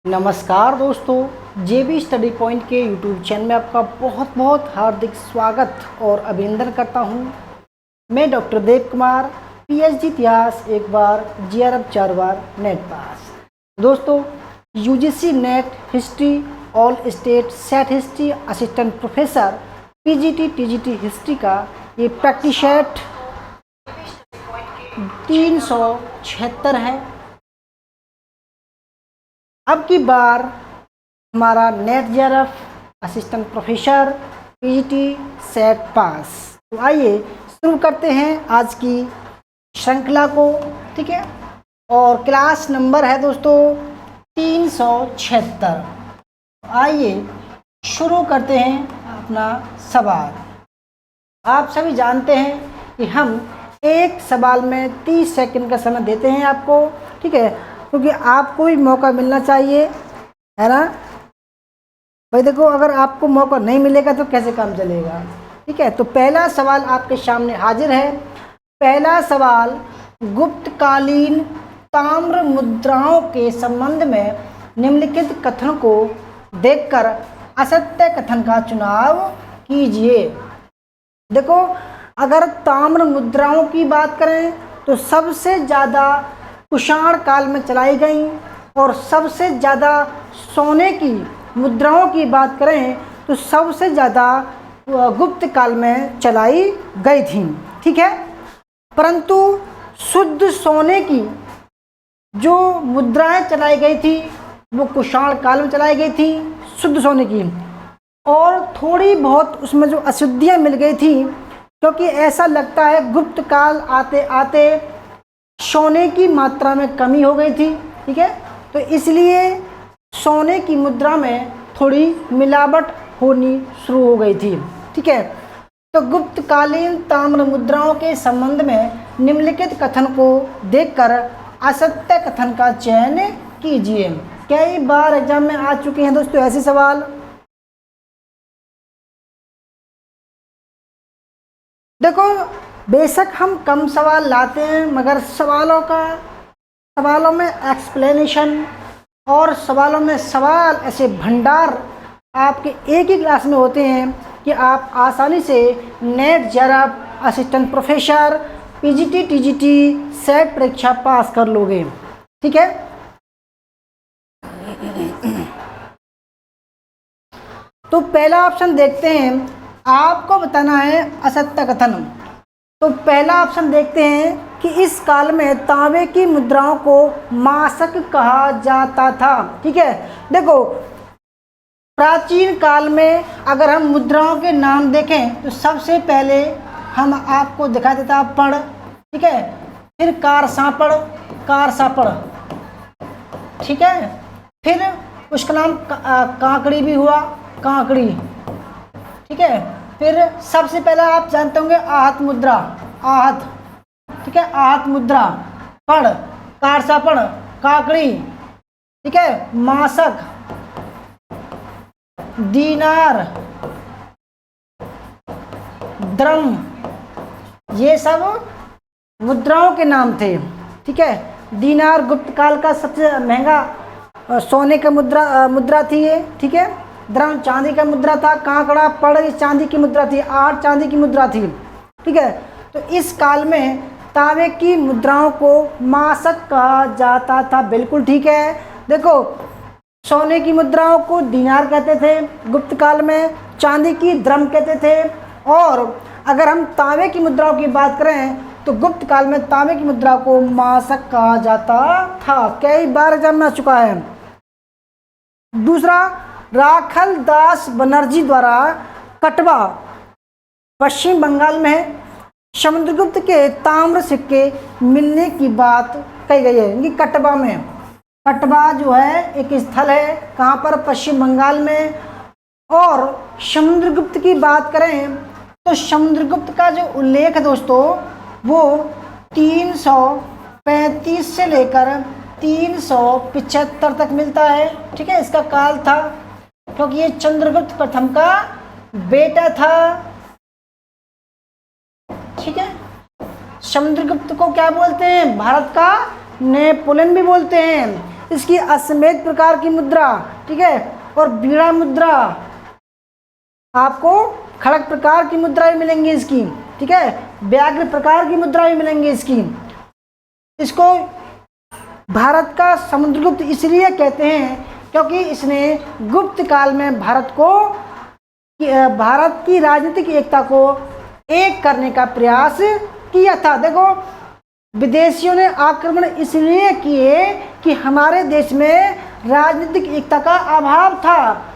नमस्कार दोस्तों, जेबी study point के यूट्यूब चैनल में आपका बहुत बहुत हार्दिक स्वागत और अभिनंदन करता हूं। मैं डॉक्टर देव कुमार, पीएचडी इतिहास एक बार, जीआरएफ 4 बार, नेट पास। दोस्तों, UGC net history, all state set history assistant professor, PGT TGT history का ये प्रैक्टिस सेट 376 है। अब की बार हमारा NET JRF assistant professor PGT SET pass. तो आइए शुरू करते हैं आज की श्रृंखला को, ठीक है। और क्लास नंबर है दोस्तों 376। आइए शुरू करते हैं अपना सवाल। आप सभी जानते हैं कि हम एक सवाल में 30 सेकंड का समय देते हैं आपको, ठीक है, क्योंकि आपको भी मौका मिलना चाहिए, है ना भाई। देखो, अगर आपको मौका नहीं मिलेगा तो कैसे काम चलेगा, ठीक है। तो पहला सवाल आपके सामने हाजिर है। पहला सवाल, गुप्तकालीन ताम्र मुद्राओं के संबंध में निम्नलिखित कथन को देखकर असत्य कथन का चुनाव कीजिए। देखो, अगर ताम्र मुद्राओं की बात करें तो सबसे ज़्यादा कुषाण काल में चलाई गई, और सबसे ज़्यादा सोने की मुद्राओं की बात करें तो सबसे ज़्यादा गुप्त काल में चलाई गई थी, ठीक है। परंतु शुद्ध सोने की जो मुद्राएं चलाई गई थी वो कुषाण काल में चलाई गई थी, शुद्ध सोने की। और थोड़ी बहुत उसमें जो अशुद्धियाँ मिल गई थी, क्योंकि ऐसा लगता है गुप्त काल आते आते सोने की मात्रा में कमी हो गई थी, ठीक है। तो इसलिए सोने की मुद्रा में थोड़ी मिलावट होनी शुरू हो गई थी, ठीक है। तो गुप्तकालीन ताम्र मुद्राओं के संबंध में निम्नलिखित कथन को देखकर असत्य कथन का चयन कीजिए। कई बार एग्जाम में आ चुके हैं दोस्तों ऐसे सवाल। देखो, बेशक हम कम सवाल लाते हैं, मगर सवालों में एक्सप्लेनेशन और सवालों में सवाल ऐसे भंडार आपके एक ही क्लास में होते हैं कि आप आसानी से net JRF assistant professor PGT TGT set परीक्षा पास कर लोगे, ठीक है। तो पहला ऑप्शन देखते हैं, आपको बताना है असत्य कथन। तो पहला ऑप्शन देखते हैं कि इस काल में तांबे की मुद्राओं को मासक कहा जाता था, ठीक है। देखो, प्राचीन काल में अगर हम मुद्राओं के नाम देखें तो सबसे पहले हम आपको दिखा देता पढ़, ठीक है। फिर कार सापड़, ठीक है। फिर उसका नाम कांकड़ी भी हुआ, कांकड़ी, ठीक है। फिर सबसे पहले आप जानते होंगे आहत मुद्रा, आहत, ठीक है, आहत मुद्रा, पढ़, कारसापड़, काकड़ी, ठीक है, मासक, दीनार, द्रम, ये सब मुद्राओं के नाम थे, ठीक है। दीनार गुप्त काल का सबसे महंगा सोने का मुद्रा थी ये, ठीक है। द्रम चांदी का मुद्रा था, कांकड़ा पड़ चांदी की मुद्रा थी, आठ चांदी की मुद्रा थी, ठीक है। तो इस काल में तांबे की मुद्राओं को मासक कहा जाता था, बिल्कुल ठीक है। देखो, सोने की मुद्राओं को दीनार कहते थे गुप्त काल में, चांदी की द्रम कहते थे, और अगर हम तांबे की मुद्राओं की बात करें तो गुप्त काल में तांबे की मुद्रा को मासक कहा जाता था। कई बार एग्जाम में आ चुका है। दूसरा, राखल दास बनर्जी द्वारा कटवा पश्चिम बंगाल में समुद्रगुप्त के ताम्र सिक्के मिलने की बात कही गई है। कि कटवा में, कटवा जो है एक स्थल है, कहाँ पर, पश्चिम बंगाल में। और समुद्रगुप्त की बात करें तो समुद्रगुप्त का जो उल्लेख है दोस्तों वो 335 से लेकर 375 तक मिलता है, ठीक है। इसका काल था, क्योंकि ये चंद्रगुप्त प्रथम का बेटा था, ठीक है। समुद्रगुप्त को क्या बोलते हैं? भारत का नेपोलियन भी बोलते हैं। इसकी अश्वमेध प्रकार की मुद्रा, ठीक है, और बीड़ा मुद्रा, आपको खड़ग प्रकार की मुद्रा भी मिलेंगी इसकी, ठीक है, व्याघ्र प्रकार की मुद्रा भी मिलेंगी इसकी। इसको भारत का समुद्रगुप्त इसलिए कहते हैं क्योंकि इसने गुप्त काल में भारत की राजनीतिक एकता को एक करने का प्रयास किया था। देखो, विदेशियों ने आक्रमण इसलिए किए कि हमारे देश में राजनीतिक एकता का अभाव था।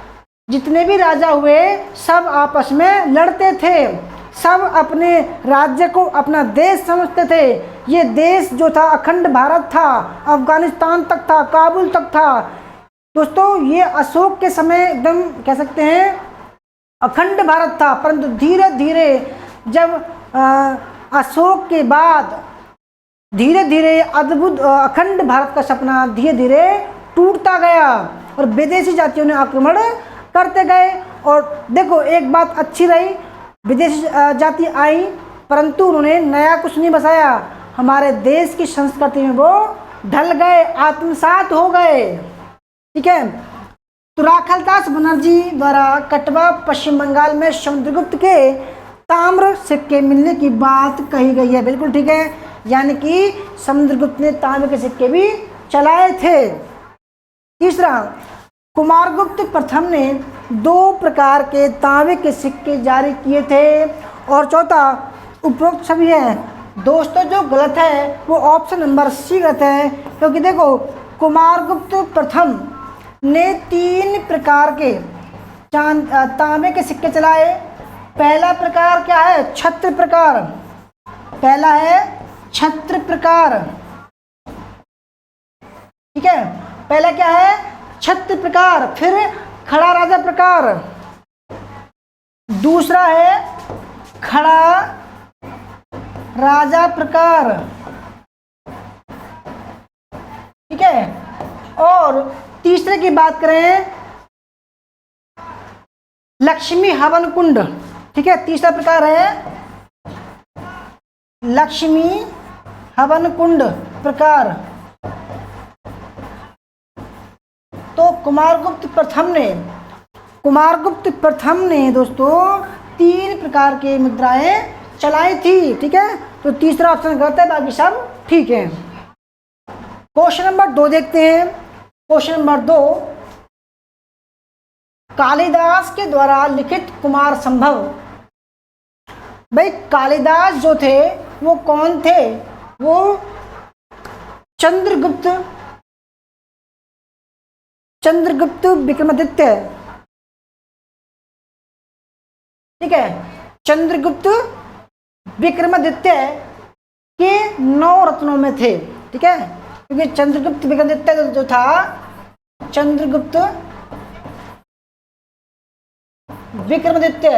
जितने भी राजा हुए सब आपस में लड़ते थे, सब अपने राज्य को अपना देश समझते थे। ये देश जो था अखंड भारत था, अफगानिस्तान तक था, काबुल तक था। दोस्तों, ये अशोक के समय एकदम कह सकते हैं अखंड भारत था, परंतु धीरे धीरे जब अशोक के बाद धीरे धीरे अद्भुत अखंड भारत का सपना धीरे धीरे टूटता गया और विदेशी जातियों ने आक्रमण करते गए। और देखो, एक बात अच्छी रही, विदेशी जाति आई परंतु उन्होंने नया कुछ नहीं बसाया, हमारे देश की संस्कृति में वो ढल गए, आत्मसात हो गए, ठीक है। तो राखालदास बनर्जी द्वारा कटवा पश्चिम बंगाल में समुद्रगुप्त के ताम्र सिक्के मिलने की बात कही गई है, बिल्कुल ठीक है, यानी कि समुद्रगुप्त ने तांबे के सिक्के भी चलाए थे। तीसरा, कुमारगुप्त प्रथम ने 2 प्रकार के तांबे के सिक्के जारी किए थे। और चौथा, उपरोक्त सभी है। दोस्तों, जो गलत है वो ऑप्शन नंबर सी गलत है, क्योंकि देखो, कुमारगुप्त प्रथम ने 3 प्रकार के तांबे के सिक्के चलाए। पहला प्रकार क्या है? छत्र प्रकार। पहला है छत्र प्रकार, ठीक है, पहला क्या है? छत्र प्रकार। फिर खड़ा राजा प्रकार, दूसरा है खड़ा राजा प्रकार, ठीक है, और तीसरे की बात करें लक्ष्मी हवन कुंड, ठीक है, तीसरा प्रकार है लक्ष्मी हवन कुंड प्रकार। तो कुमारगुप्त प्रथम ने दोस्तों 3 प्रकार के मुद्राएं चलाई थी, ठीक है, तो तीसरा ऑप्शन गलत है, बाकी सब ठीक है। क्वेश्चन नंबर 2 देखते हैं। क्वेश्चन नंबर 2, कालिदास के द्वारा लिखित कुमार संभव। भाई, कालिदास जो थे वो कौन थे? वो चंद्रगुप्त विक्रमादित्य, ठीक है, चंद्रगुप्त विक्रमादित्य के 9 रत्नों में थे, ठीक है, क्योंकि चंद्रगुप्त विक्रमादित्य जो था, चंद्रगुप्त विक्रमादित्य,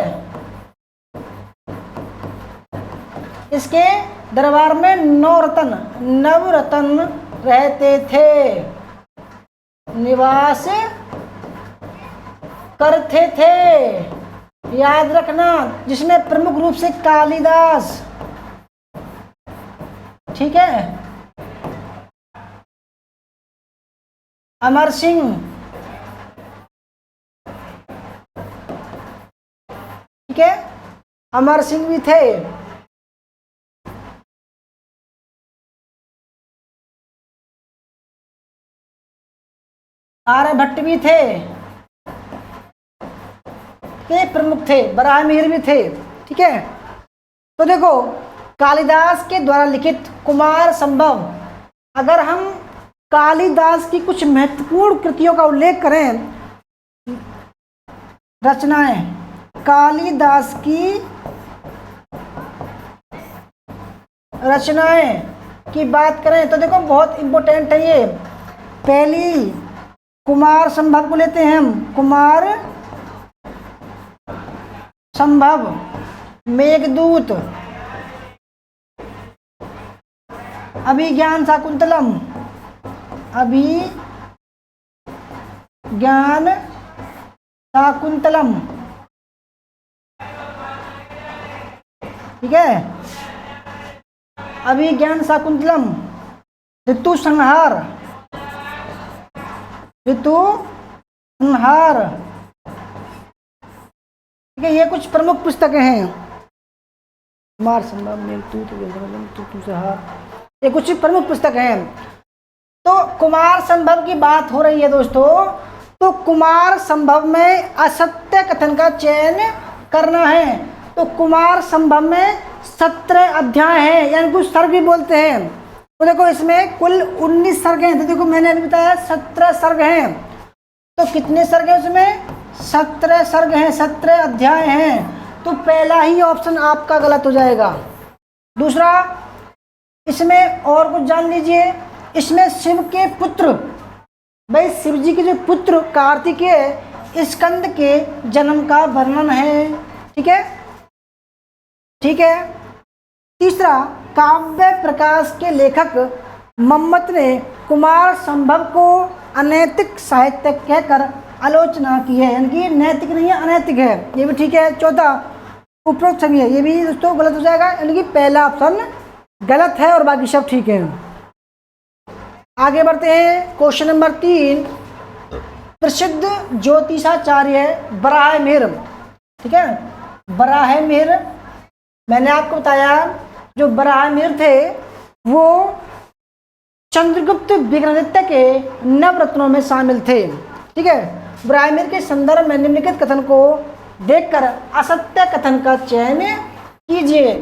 इसके दरबार में 9 नवरत्न रहते थे, निवास करते थे, याद रखना, जिसमें प्रमुख रूप से कालिदास, ठीक है, अमर सिंह, ठीक है, अमर सिंह भी थे, आर्यभट्ट भी थे, के प्रमुख थे, बराहमिहिर भी थे, ठीक है। तो देखो, कालिदास के द्वारा लिखित कुमार संभव, अगर हम कालिदास की कुछ महत्वपूर्ण कृतियों का उल्लेख करें, रचनाएं, कालिदास की रचनाएं की बात करें तो देखो बहुत इंपॉर्टेंट है ये। पहली कुमार संभव को लेते हैं हम, कुमार संभव, मेघदूत, अभिज्ञान शाकुंतलम, अभिज्ञान शाकुंतलम, ठीक है, अभिज्ञान शाकुंतलम, ऋतु संहार, ऋतुसंहार। ठीक है, ये कुछ प्रमुख पुस्तकें हैं। कुमार संभव, ऋतुसंहार, ये कुछ प्रमुख पुस्तकें हैं। तो कुमार संभव की बात हो रही है दोस्तों, तो कुमार संभव में असत्य कथन का चयन करना है। तो कुमार संभव में 17 अध्याय हैं, यानी कुछ सर्ग भी बोलते हैं। तो देखो इसमें कुल 19 सर्ग हैं। तो देखो मैंने अभी बताया 17 सर्ग हैं, तो कितने सर्ग हैं उसमें? 17 सर्ग हैं, 17 अध्याय हैं। तो पहला ही ऑप्शन आपका गलत हो जाएगा। दूसरा, इसमें और कुछ जान लीजिए, इसमें शिव के पुत्र, भाई शिव जी के जो पुत्र कार्तिकेय स्कंद के जन्म का वर्णन है। ठीक है, ठीक है। तीसरा, काव्य प्रकाश के लेखक मम्मट ने कुमार संभव को अनैतिक साहित्य कहकर आलोचना की है, यानी कि नैतिक नहीं है, अनैतिक है, ये भी ठीक है। चौथा, उपरोक्त सभी है, ये भी दोस्तों गलत हो जाएगा, यानी कि पहला ऑप्शन गलत है और बाकी सब ठीक है। आगे बढ़ते हैं। क्वेश्चन नंबर 3, प्रसिद्ध ज्योतिषाचार्य बराहमिहिर। ठीक है, बराहमिहिर, मैंने आपको बताया जो बराहमिहिर थे वो चंद्रगुप्त विक्रमादित्य के नवरत्नों में शामिल थे। ठीक है, बराहमिहिर के संदर्भ में निम्नलिखित कथन को देखकर असत्य कथन का चयन कीजिए।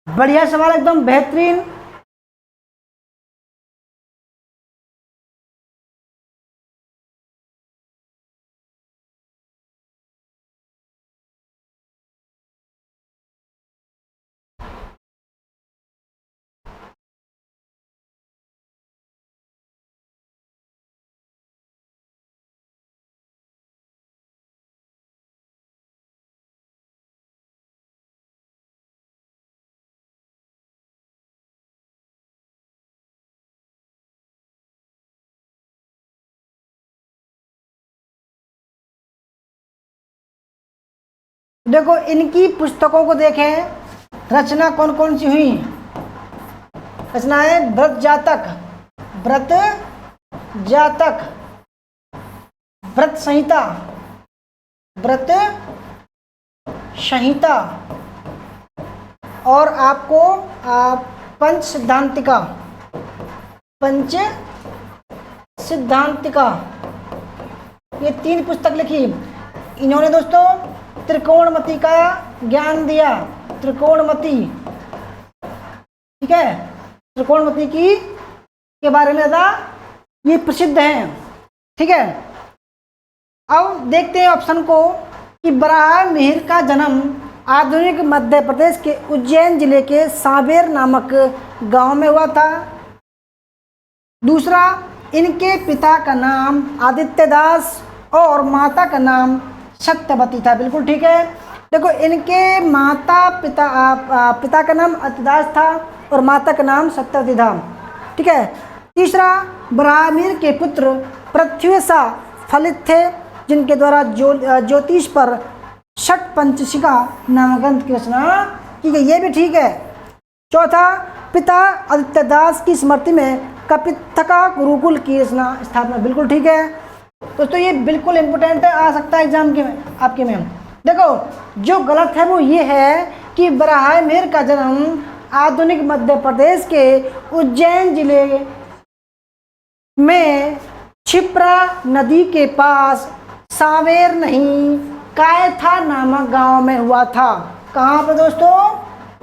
बढ़िया सवाल, एकदम बेहतरीन। देखो इनकी पुस्तकों को देखें, रचना कौन कौन सी हुई। रचनाएं व्रत जातक, व्रत जातक, व्रत संहिता, व्रत संहिता, और आपको पंच सिद्धांतिका, पंच सिद्धांतिका, ये 3 पुस्तक लिखी। इन्होंने दोस्तों त्रिकोणमति का ज्ञान दिया, त्रिकोणमति। ठीक है, त्रिकोणमति की के बारे में था, ये प्रसिद्ध हैं। ठीक है, अब देखते हैं ऑप्शन को कि बराहमिहिर का जन्म आधुनिक मध्य प्रदेश के उज्जैन जिले के सांवेर नामक गांव में हुआ था। दूसरा, इनके पिता का नाम आदित्य दास और माता का नाम सत्यवती था। बिल्कुल ठीक है। देखो इनके पिता का नाम आदित्यदास था और माता का नाम सत्यवती था। ठीक है। तीसरा, बराहमिहिर के पुत्र पृथ्वीसा फलित थे, जिनके द्वारा ज्योतिष पर षट पंचशिका नामक ग्रंथ की रचना की गई, ये भी ठीक है। चौथा, पिता आदित्यदास की स्मृति में कपिथका गुरुकुल की रचना स्थापना, बिल्कुल ठीक है। दोस्तों ये बिल्कुल इम्पोर्टेंट है, आ सकता है एग्जाम के में आपके में। देखो जो गलत है वो ये है कि बराहमिहिर का जन्म आधुनिक मध्य प्रदेश के उज्जैन जिले में क्षिप्रा नदी के पास सांवेर नहीं कायथा नामक गांव में हुआ था। कहाँ पे दोस्तों?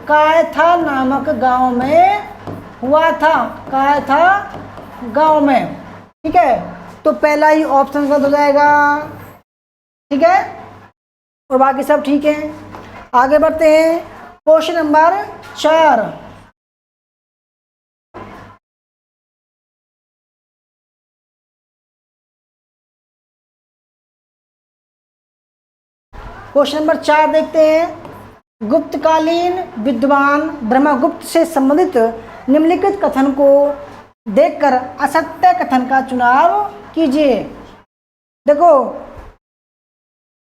कायथा नामक गांव में हुआ था, कायथा गांव में। ठीक है, तो पहला ही ऑप्शन गलत हो जाएगा। ठीक है, और बाकी सब ठीक है। आगे बढ़ते हैं। क्वेश्चन नंबर 4, क्वेश्चन नंबर 4 देखते हैं। गुप्तकालीन विद्वान ब्रह्मगुप्त से संबंधित निम्नलिखित कथन को देखकर असत्य कथन का चुनाव कीजिए। देखो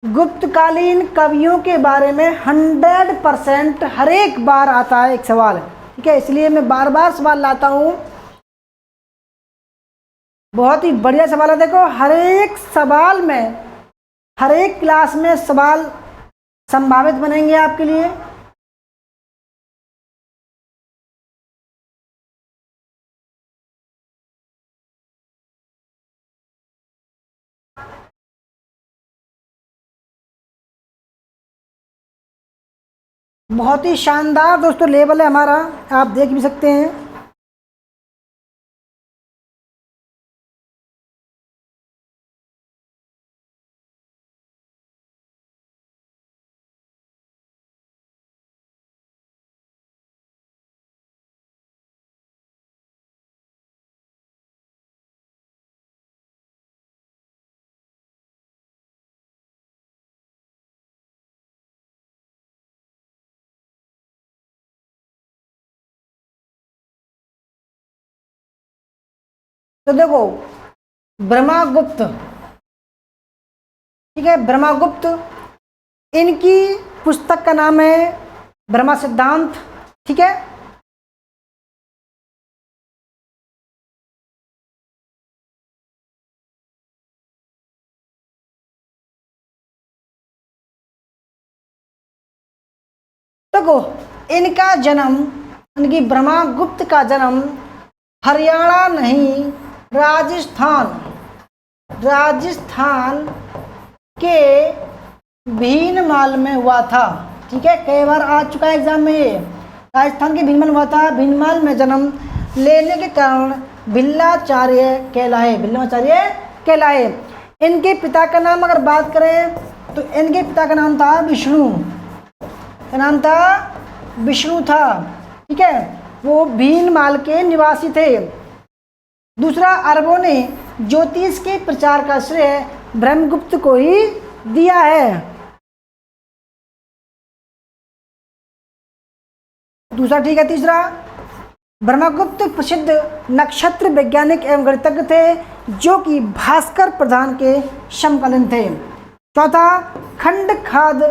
गुप्तकालीन कवियों के बारे में 100% हर एक बार आता है एक सवाल, ठीक है, इसलिए मैं बार बार सवाल लाता हूँ। बहुत ही बढ़िया सवाल है। देखो, हर एक सवाल में, हर एक क्लास में सवाल संभावित बनेंगे आपके लिए। बहुत ही शानदार दोस्तों लेवल है हमारा, आप देख भी सकते हैं। तो देखो, ब्रह्मगुप्त, ठीक है, ब्रह्मगुप्त, इनकी पुस्तक का नाम है ब्रह्म सिद्धांत, ठीक है। देखो, इनका जन्म, इनकी ब्रह्मगुप्त का जन्म हरियाणा नहीं, राजस्थान के भीनमाल में हुआ था, ठीक है। कई बार आ चुका है एग्जाम में ये, राजस्थान के भीनमाल में हुआ था। भीनमाल में जन्म लेने के कारण भिल्लाचार्य कहलाए। इनके पिता का नाम अगर बात करें तो इनके पिता का नाम था विष्णु, विष्णु था, ठीक है। वो भीनमाल के निवासी थे। दूसरा, अरबों ने ज्योतिष के प्रचार का श्रेय ब्रह्मगुप्त को ही दिया है। दूसरा, ठीक है। तीसरा, ब्रह्मगुप्त प्रसिद्ध नक्षत्र वैज्ञानिक एवं गणितज्ञ थे जो कि भास्कर प्रधान के समकालीन थे। चौथा, खंड खाद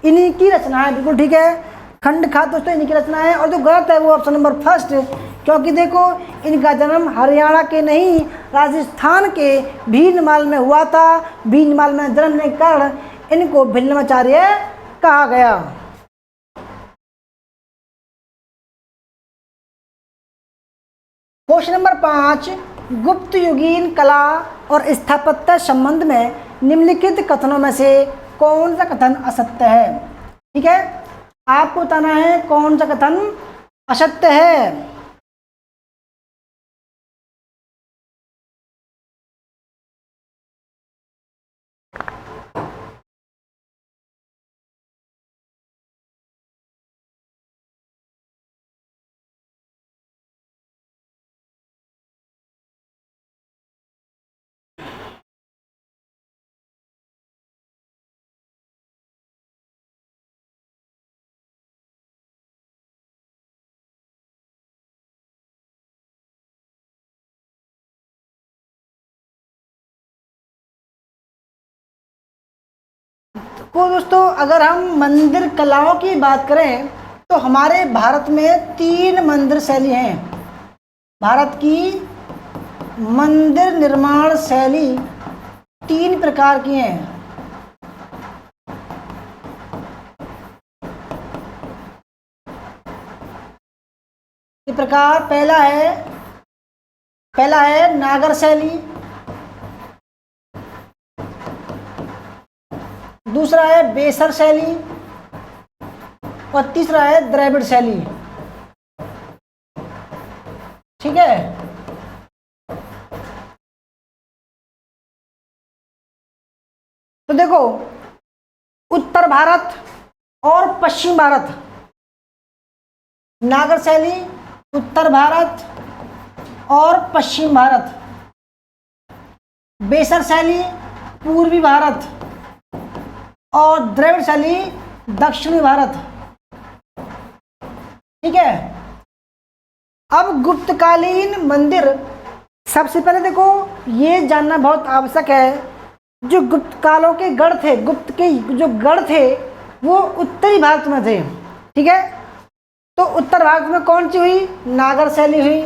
इन्हीं की रचना है, बिल्कुल ठीक है, खंड खाद दोस्तों इन्हीं की रचना है। और जो गलत है वो ऑप्शन नंबर फर्स्ट, क्योंकि देखो इनका जन्म हरियाणा के नहीं, राजस्थान के भीनमाल में हुआ था। भीनमाल में जन्म के कारण इनको भिल्लाचार्य कहा गया। क्वेश्चन नंबर 5, गुप्त युगीन कला और स्थापत्य संबंध में निम्नलिखित कथनों में से कौन सा कथन असत्य है, ठीक है। आपको बताना है कौन सा कथन असत्य है। तो दोस्तों, अगर हम मंदिर कलाओं की बात करें तो हमारे भारत में 3 मंदिर शैली हैं। भारत की मंदिर निर्माण शैली 3 प्रकार की हैं। इस प्रकार पहला है नागर शैली, दूसरा है बेसर शैली और तीसरा है द्रविड़ शैली, ठीक है। तो देखो, उत्तर भारत और पश्चिम भारत, नागर शैली उत्तर भारत और पश्चिम भारत, बेसर शैली पूर्वी भारत और द्रविड़ शैली दक्षिणी भारत, ठीक है। अब गुप्तकालीन मंदिर, सबसे पहले देखो ये जानना बहुत आवश्यक है जो गुप्त कालों के गढ़ थे, गुप्त के जो गढ़ थे वो उत्तरी भारत में थे। ठीक है, तो उत्तर भारत में कौन सी हुई? नागर शैली हुई।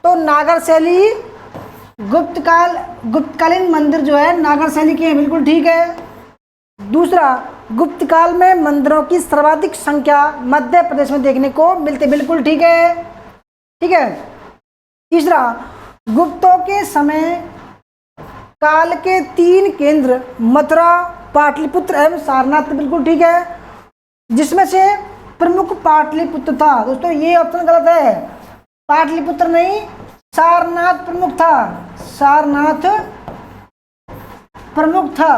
तो नागर शैली गुप्तकालीन मंदिर जो है नागर शैली के हैं, बिल्कुल ठीक है। दूसरा, गुप्त काल में मंदिरों की सर्वाधिक संख्या मध्य प्रदेश में देखने को मिलती, बिल्कुल ठीक है। ठीक है। तीसरा, गुप्तों के समय काल के 3 केंद्र मथुरा, पाटलिपुत्र एवं सारनाथ, बिल्कुल ठीक है, जिसमें से प्रमुख पाटलिपुत्र था। दोस्तों ये ऑप्शन गलत है, पाटलिपुत्र नहीं, सारनाथ प्रमुख था, सारनाथ प्रमुख था।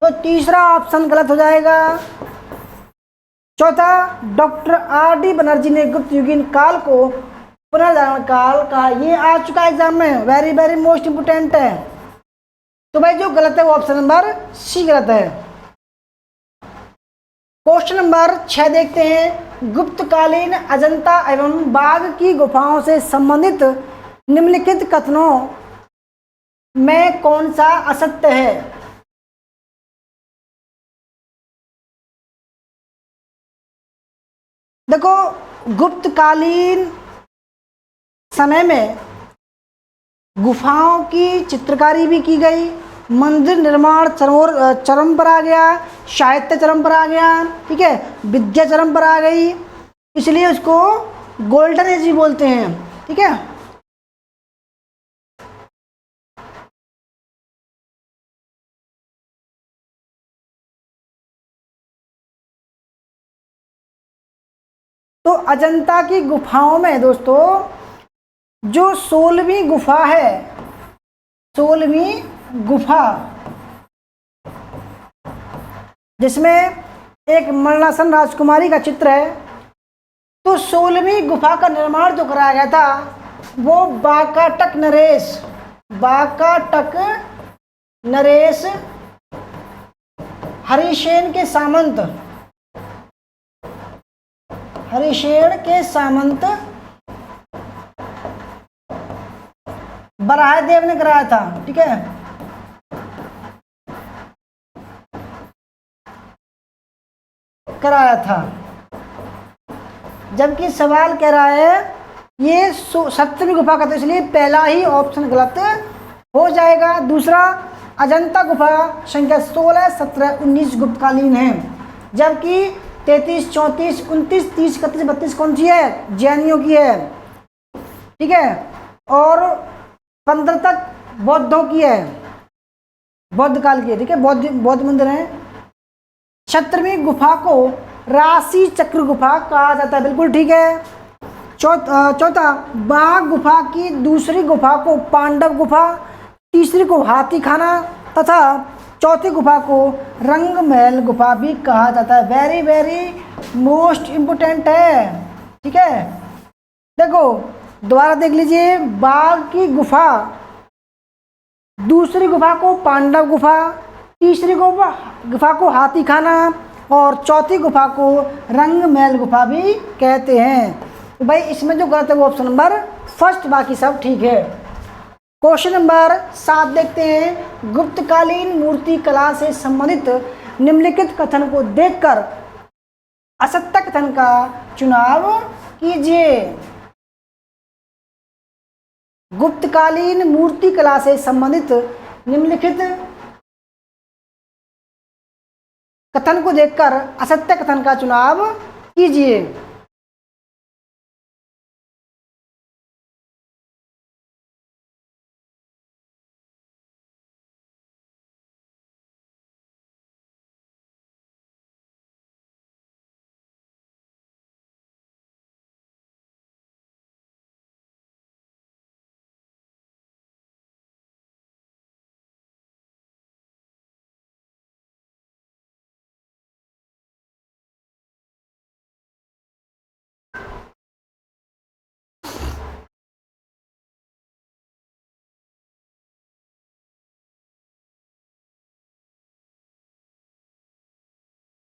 तो तीसरा ऑप्शन गलत हो जाएगा। चौथा, डॉक्टर आर.डी. बनर्जी ने गुप्त युगीन काल को पुनर्जागरण काल का, ये आ चुका है एग्जाम में, वेरी वेरी मोस्ट इंपोर्टेंट है। तो भाई जो गलत है वो ऑप्शन नंबर सी गलत है। क्वेश्चन नंबर 6 देखते हैं। गुप्तकालीन अजंता एवं बाघ की गुफाओं से संबंधित निम्नलिखित कथनों में कौन सा असत्य है? देखो, गुप्तकालीन समय में गुफाओं की चित्रकारी भी की गई, मंदिर निर्माण चरम पर आ गया, साहित्य चरम पर आ गया, ठीक है, विद्या चरम पर आ गई, इसलिए उसको गोल्डन एज भी बोलते हैं। ठीक है, तो अजंता की गुफाओं में दोस्तों जो 16वीं गुफा है, 16वीं गुफा, जिसमें एक मरणासन राजकुमारी का चित्र है, तो 16वीं गुफा का निर्माण जो कराया गया था वो बाकाटक नरेश हरिसेन के सामंत बराहदेव ने कराया था। ठीक है, कराया था। जबकि सवाल कह रहा है ये 7वीं गुफा का, तो इसलिए पहला ही ऑप्शन गलत हो जाएगा। दूसरा, अजंता गुफा संख्या 16, 17, 19 गुप्तकालीन है, जबकि 33, 34, 29, 30, 31, 32 कौन सी है? जैनियों की है। ठीक है, और 15 तक बौद्धों की है, बौद्ध काल की है। ठीक है, बौद्ध मंदिर है। 17वीं गुफा को राशि चक्र गुफा कहा जाता है, बिल्कुल ठीक है। चौथा, बाघ गुफा की दूसरी गुफा को पांडव गुफा, तीसरी को हाथी खाना तथा चौथी गुफा को रंग महल गुफा भी कहा जाता है। वेरी वेरी मोस्ट इम्पोर्टेंट है। ठीक है, देखो दोबारा देख लीजिए, बाघ की गुफा, दूसरी गुफा को पांडव गुफा, तीसरी गुफा को हाथी खाना और चौथी गुफा को रंग महल गुफा भी कहते हैं। तो भाई इसमें जो गलत है वो ऑप्शन नंबर फर्स्ट, बाकी सब ठीक है। क्वेश्चन नंबर 7 देखते हैं। गुप्तकालीन मूर्ति कला से संबंधित निम्नलिखित कथन को देखकर असत्य कथन का चुनाव कीजिए। गुप्तकालीन मूर्ति कला से संबंधित निम्नलिखित कथन को देखकर असत्य कथन का चुनाव कीजिए।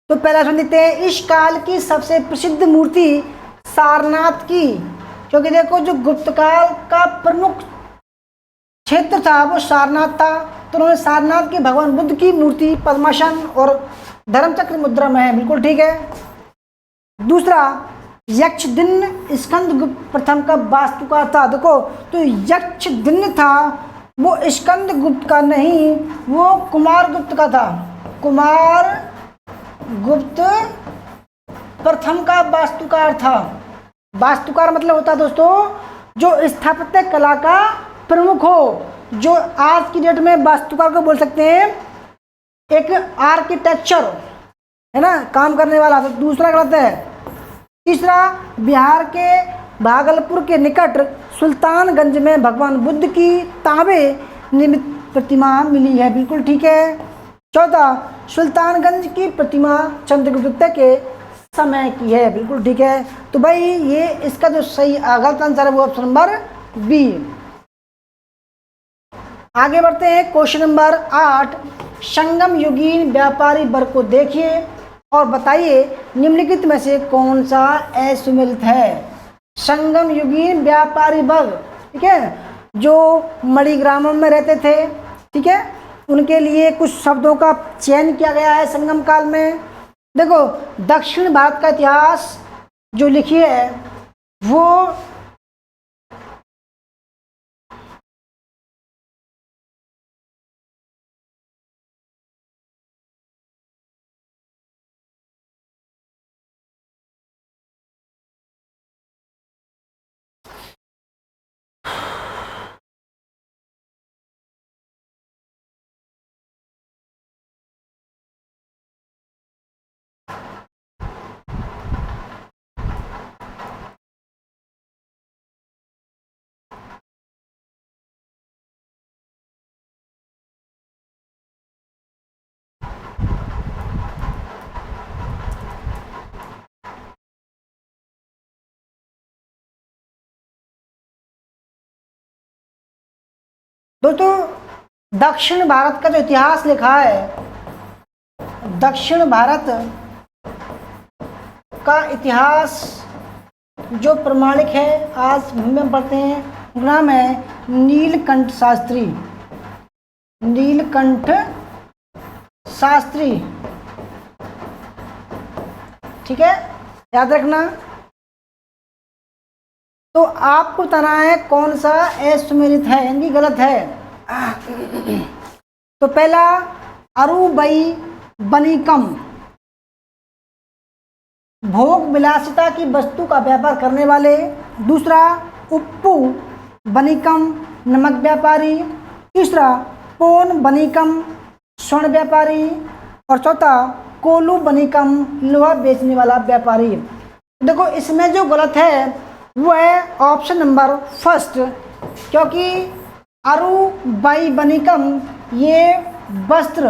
तो पहला ऑप्शन देखते हैं, इस काल की सबसे प्रसिद्ध मूर्ति सारनाथ की, क्योंकि देखो जो गुप्त काल का प्रमुख क्षेत्र था वो सारनाथ था, तो उन्होंने सारनाथ के भगवान बुद्ध की मूर्ति पद्मासन और धर्मचक्र मुद्रा में है, बिल्कुल ठीक है। दूसरा, यक्षदिन्न स्कंदगुप्त प्रथम का वास्तुकार था। देखो, तो यक्षदिन्न था वो स्कंदगुप्त का नहीं, वो कुमारगुप्त का था। कुमारगुप्त प्रथम का वास्तुकार था। वास्तुकार मतलब होता है दोस्तों जो स्थापत्य कला का प्रमुख हो, जो आज की डेट में वास्तुकार को बोल सकते हैं एक आर्किटेक्चर, है ना, काम करने वाला। तो दूसरा गलत है। तीसरा, बिहार के भागलपुर के निकट सुल्तानगंज में भगवान बुद्ध की तांबे निर्मित प्रतिमा मिली है, बिल्कुल ठीक है। चौथा, सुल्तानगंज की प्रतिमा चंद्रगुप्त के समय की है, बिल्कुल ठीक है। तो भाई ये इसका जो सही गलत आंसर है वो ऑप्शन नंबर बी। आगे बढ़ते हैं, क्वेश्चन नंबर 8। संगम युगीन व्यापारी वर्ग को देखिए और बताइए निम्नलिखित में से कौन सा असुमेलित है। संगम युगीन व्यापारी वर्ग, ठीक है, जो मणिग्रामम में रहते थे, ठीक है, उनके लिए कुछ शब्दों का चयन किया गया है संगम काल में। देखो, दक्षिण भारत का इतिहास जो लिखी है वो दोस्तों दक्षिण भारत का जो इतिहास लिखा है, दक्षिण भारत का इतिहास जो प्रमाणिक है आज हम पढ़ते हैं, उनका नाम है नीलकंठ शास्त्री। नीलकंठ शास्त्री, ठीक है, याद रखना। तो आपको बताना है कौन सा असुमेलित है यानी गलत है। तो पहला, अरुबई बनिकम, भोग विलासिता की वस्तु का व्यापार करने वाले। दूसरा, उप्पू बनिकम, नमक व्यापारी। तीसरा, पोन बनिकम, स्वर्ण व्यापारी। और चौथा, कोलू बनिकम, लोहा बेचने वाला व्यापारी। देखो, इसमें जो गलत है वो है ऑप्शन नंबर फर्स्ट, क्योंकि अरुबाई बनिकम ये वस्त्र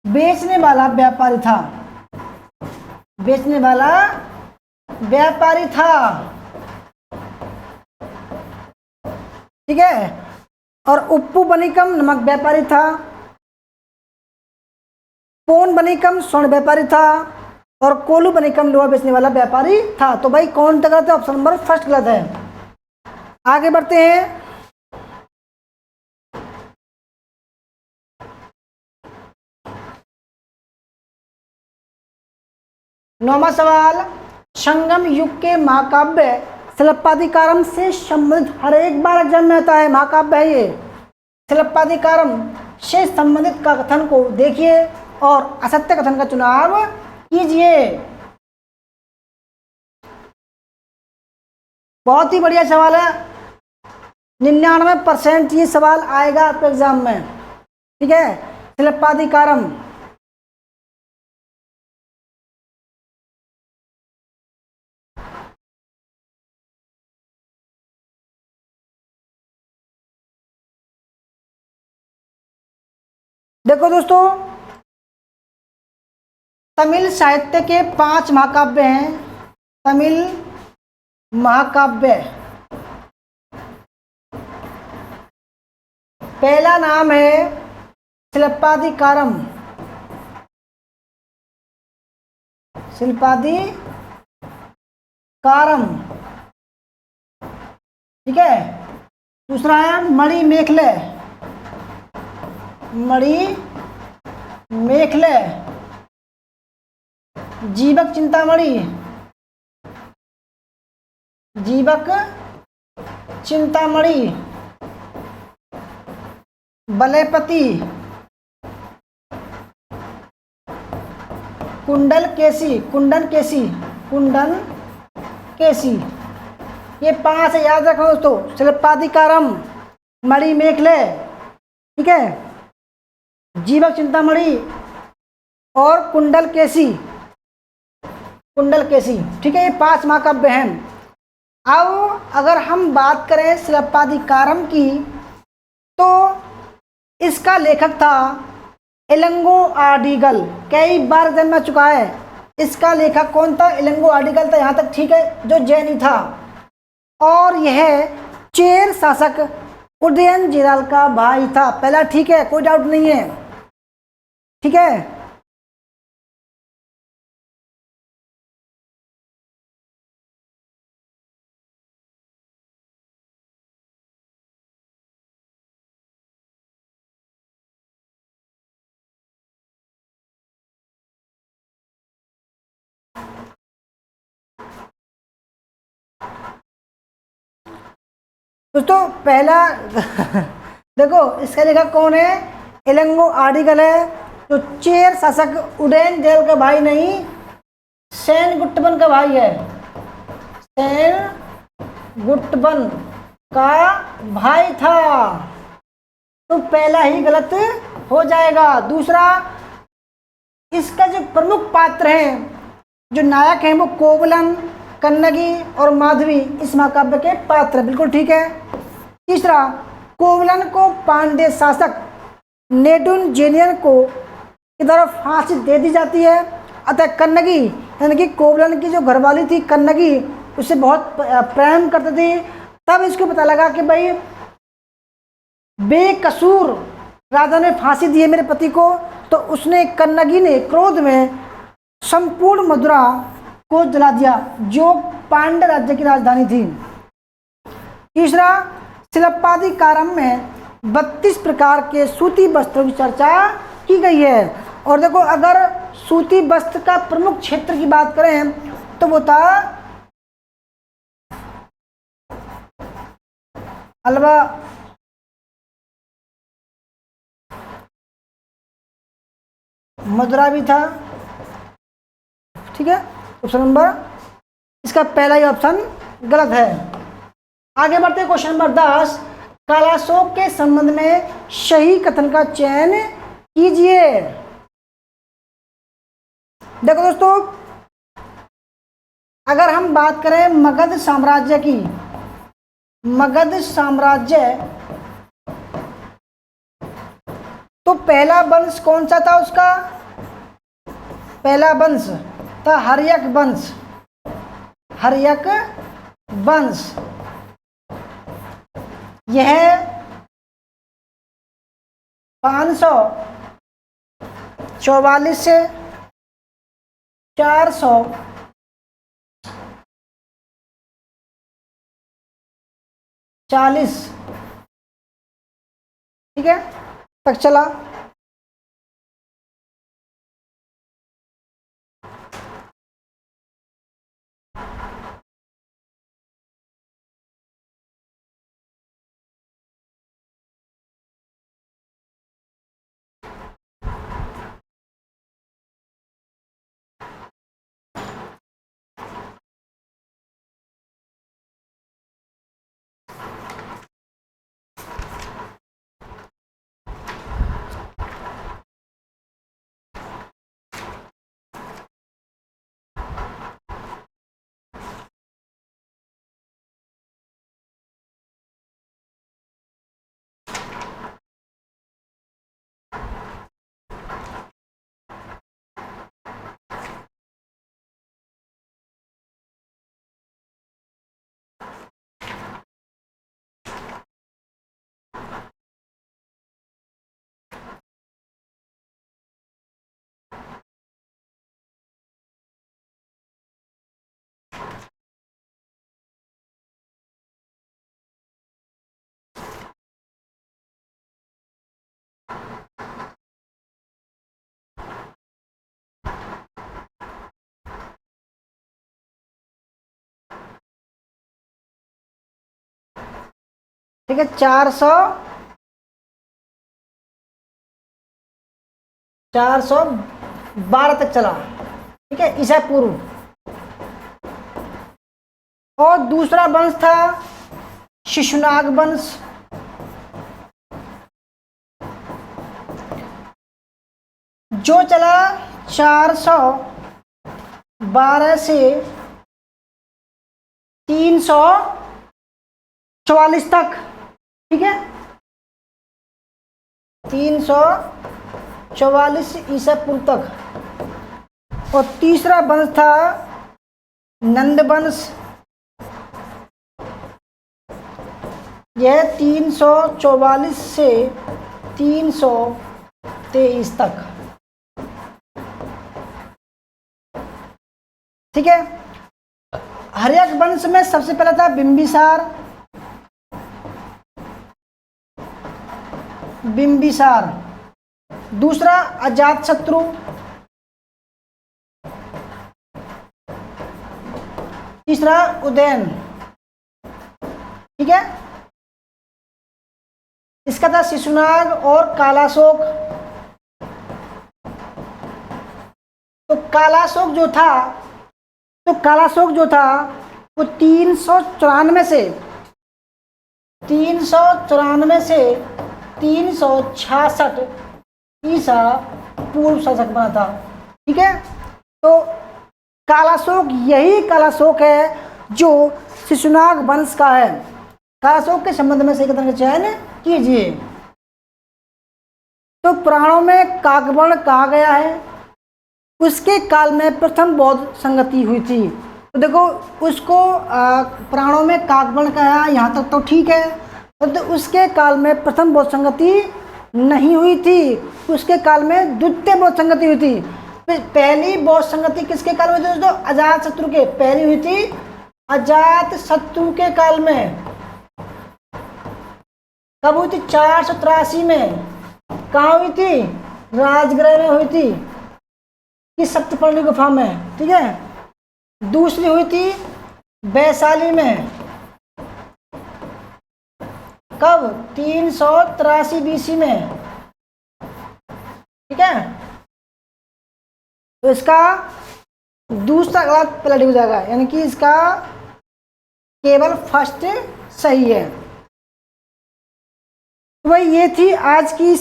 बेचने वाला व्यापारी था, बेचने वाला व्यापारी था, ठीक है। और उप्पू बनिकम नमक व्यापारी था, पोन बनिकम स्वर्ण व्यापारी था, और कोलू बनिकम लोहा बेचने वाला व्यापारी था। तो भाई कौन सा गलत है? ऑप्शन नंबर फर्स्ट गलत है। आगे बढ़ते हैं, नौवां सवाल, संगम युग के महाकाव्य शिल्पाधिकारम से संबंधित, हर एक बार एग्जाम में आता है महाकाव्य है ये, शिल्पाधिकारम से संबंधित का कथन को देखिए और असत्य कथन का चुनाव कीजिए। बहुत ही बढ़िया सवाल है, 99% ये सवाल आएगा आपके एग्जाम में, ठीक है। शिल्पाधिकारम, देखो दोस्तों, तमिल साहित्य के 5 महाकाव्य हैं। तमिल महाकाव्य, पहला नाम है शिल्पाधिकारम, शिल्पाधिकारम, ठीक है। दूसरा है मणि मेखले, मणि मेखले, जीवक चिंतामणि, जीवक चिंतामणि, बलेपति, कुंडल केसी, कुंडन केसी, कुंडन केसी। ये 5 है, याद रखो दोस्तों। शिल्पाधिकारम, मणि मेखले, ठीक है, जीवक चिंतामणि और कुंडल केसी, कुंडल केसी, ठीक है। ये 5 महाकाव्य हैं। अब अगर हम बात करें शिल्पाधिकारम की, तो इसका लेखक था इलंगो आडिगल, कई बार जन्म चुका है। इसका लेखक कौन था? इलंगो आडिगल था, यहाँ तक ठीक है, जो जैनी था। और यह चेर शासक उदयनजीलाल का भाई था। पहला ठीक है, कोई डाउट नहीं है, ठीक है। दोस्तों पहला देखो, इसका लेखक कौन है? इलंगो आडिगल है। तो चेर शासक उदयनजीलाल का भाई नहीं, सेनगुट्टबन का भाई है, सेनगुट्टबन का भाई था। तो पहला ही गलत हो जाएगा। दूसरा, इसका जो प्रमुख पात्र हैं, जो नायक हैं, वो कोवलन, कन्नगी और माधवी इस महाकाव्य के पात्र, बिल्कुल ठीक है। तीसरा, कोवलन को पांड्य शासक नेडुंजेनियन को की तरफ फांसी दे दी जाती है। अतः कन्नगी यानी कि कोवलन की जो घरवाली थी कन्नगी, उससे बहुत प्रेम करती थी। तब इसको पता लगा कि भाई बेकसूर राजा ने फांसी दी है मेरे पति को, तो उसने, कन्नगी ने क्रोध में संपूर्ण मथुरा को जला दिया, जो पांड्य राज्य की राजधानी थी। तीसरा, शिल्पाधिकारम में 32 प्रकार के सूती वस्त्रों की चर्चा की गई है। और देखो, अगर सूती वस्त्र का प्रमुख क्षेत्र की बात करें तो वो था अलवा, मदुरा भी था, ठीक है। ऑप्शन नंबर, इसका पहला ही ऑप्शन गलत है। आगे बढ़ते हैं, क्वेश्चन नंबर 10। कालाशोक के संबंध में सही कथन का चयन कीजिए। देखो दोस्तों, अगर हम बात करें मगध साम्राज्य की, मगध साम्राज्य, तो पहला वंश कौन सा था उसका? पहला वंश था हर्यक वंश, हर्यक वंश। यह 544 से 440, ठीक है, तक चला। ठीक है, 412 तक चला, ठीक है, ईसा पूर्व। और दूसरा वंश था शिशुनाग वंश, जो चला 412 से 344 तक, ठीक है, 344 ईसा पूर्व तक। और तीसरा वंश था नंद वंश, यह 344 से 323 तक, ठीक है। हर्यक वंश में सबसे पहला था बिंबिसार, दूसरा अजातशत्रु, तीसरा उदयन, ठीक है। इसका था शिशुनाग और कालाशोक। तो कालाशोक जो था वो 394 से 366 ईसा पूर्व शासक बना था, ठीक है। तो कालाशोक, यही कालाशोक है जो शिशुनाग वंश का है। कालाशोक के संबंध में सही कथन का चयन कीजिए। तो पुराणों में काकवर्ण कहा गया है, उसके काल में प्रथम बौद्ध संगति हुई थी। तो देखो, उसको पुराणों में काकवर्ण कहा, यहाँ तक तो ठीक है। तो उसके काल में प्रथम बौद्ध संगति नहीं हुई थी, उसके काल में द्वितीय बौद्ध संगति हुई थी। पहली बौद्ध संगति किसके काल में थी दोस्तों? अजातशत्रु के। पहली हुई थी अजातशत्रु के काल में। कब हुई थी? 483 में। कहाँ हुई थी? राजगृह में हुई थी, कि सप्तपर्णी गुफा में, ठीक है। दूसरी हुई थी वैशाली में। कब? 383 BC में, ठीक है। तो इसका दूसरा गलत पलट हो जाएगा, यानी कि इसका केवल फर्स्ट सही है। तो भाई ये थी आज की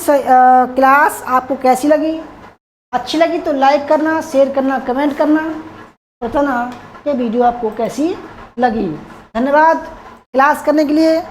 क्लास। आपको कैसी लगी? अच्छी लगी तो लाइक करना, शेयर करना, कमेंट करना, बताना कि वीडियो आपको कैसी लगी। धन्यवाद क्लास करने के लिए।